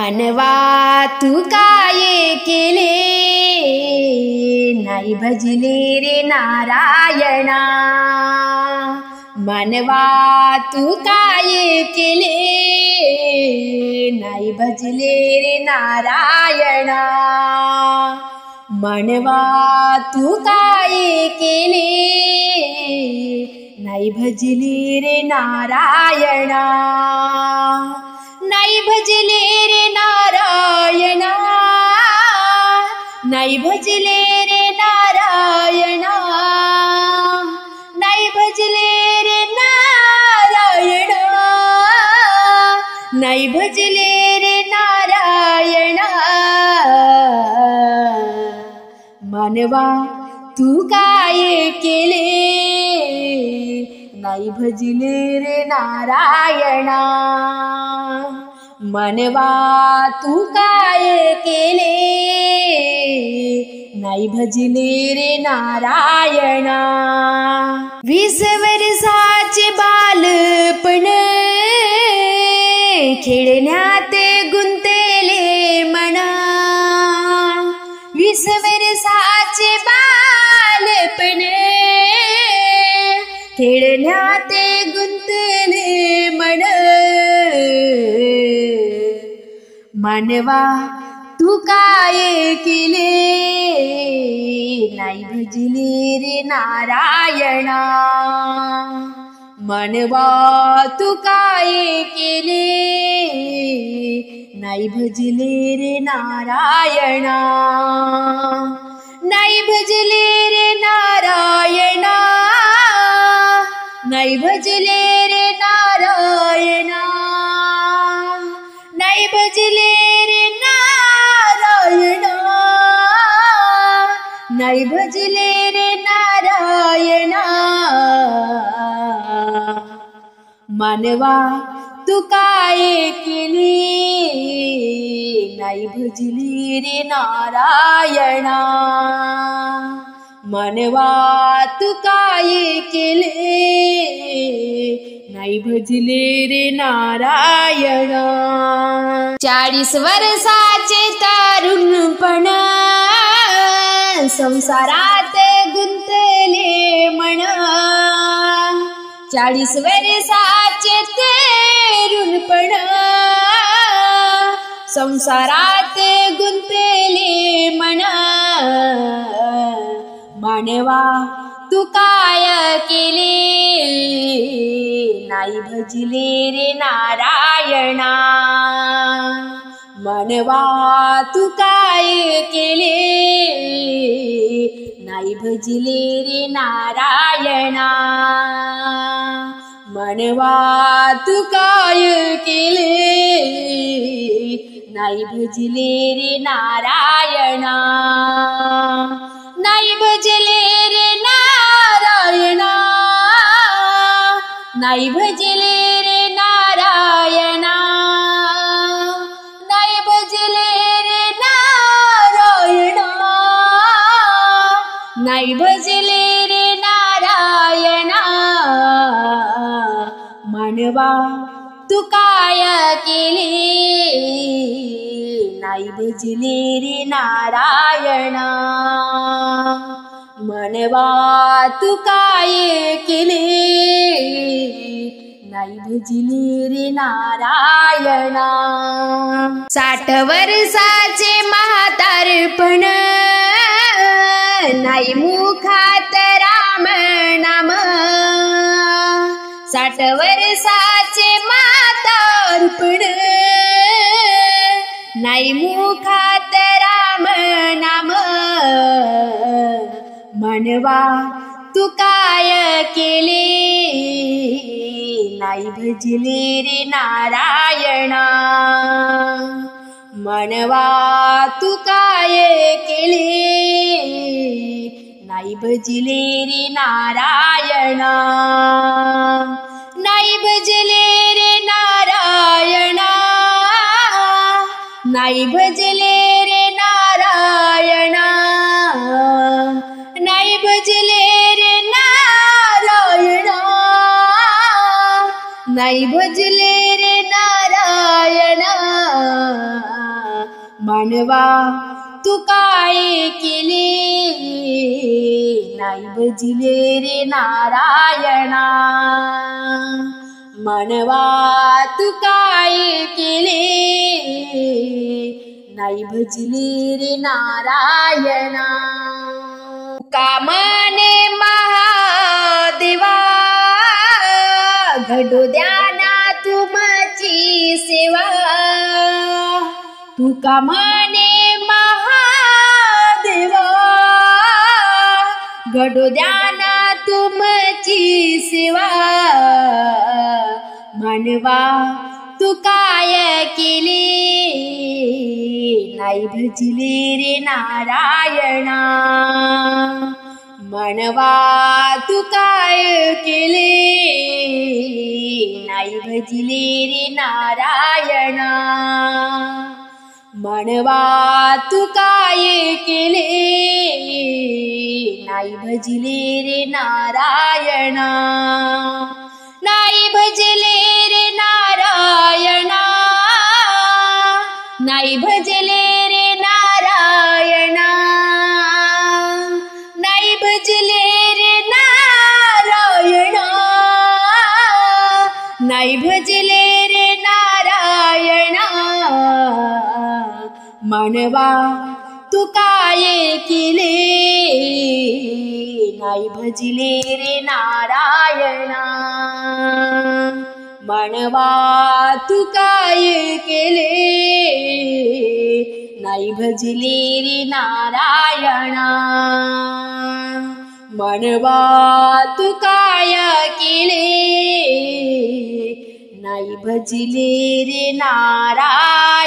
मनवा तू काय केले, नाही भजले रे नारायणा। मनवा तू काय केले, नाही भजले रे नारायणा। मनवा तू काय केले, नाही भजले रे नारायणा। नाही भजले रे नारायणा, नाही भजले रे नारायणा। नाही भजले रे नारायणा, नाही भजले रे नारायणा। मनवा तू काय केले, नाही भजले रे नारायणा। मनवा तू काय केले, नाही भजले रे नारायणा। 20 वर्षाचे बालपण खेळण्यात गुंतले मना। 20 वर्षाचे बालपण खेळण्यात गुंतले मन। मनवा तू काय केले, नाही भजले रे नारायणा। मनवा तू काय केले, नाही भजले रे नारायणा। नाही भजले रे नारायणा, नाही भजले रे नारायणा। नाही भजले रे नारायणा, नाही भजले रे नारायणा। मनवा तू काय केले, नाही भजले रे नारायणा। मनवा तू काय केले, नाही भजले रे नारायणा। 40 वर्षाचे तरुणपण संसारात गुंतले मन। 40 वर्षाचे तरुणपण संसारात गुंतले मन। मनवा तू काय केले, नाही भजले रे नारायणा। मनवा तू काय केले, नाही भजले रे नारायणा। मनवा तू काय केले, नाही भजले रे नारायणा। नाही भजले रे नारायणा, नाही भजले रे नारायणा। नाही भजले रे नारायणा, नाही भजले रे नारायणा। मनवा तू काय केले, नाही भजले रे नारायणा। मनवा तू काय केले, नाही भजले रे नारायणा। 60 वर्षाचे म्हातारपण नाही मुखात राम नाम। 60 वर्षाचे म्हातारपण नाही मुखात राम नाम। मनवा तू काय केले, नाही भजले रे नारायणा। मनवा तू काय केले, नाही भजले रे नारायणा। नाही भजले रे नारायणा, नाही भजले रे नारायणा। नाही भजले रे नारायणा, नाही भजले रे नारायणा। मानवा तू काय केले नाही भजिले रे नारायणा मानवा तू काय केले नाही भजिले रे नारायणा का म्हणे महादेवा घडू द्या ना तुमची सेवा तू का म्हणे महादेवा घडू द्या ना तुमची सेवा मानवा तू काय केले नाही भजिले रे नारायणा मानवा तू काय केले नाही भजिले रे नारायणा मानवा तू काय केले नाही भजिले रे नारायणा नाही भजले रे नारायणा नाही भजले रे नारायणा नाही भजले रे नारायणा नाही भजले रे नारायणा मानवा तू काय केले नाही भजिले रे नारायणा मानवा तू काय केले नाही भजिले रे नारायणा मानवा तू काय केले नाही भजिले रे नारायणा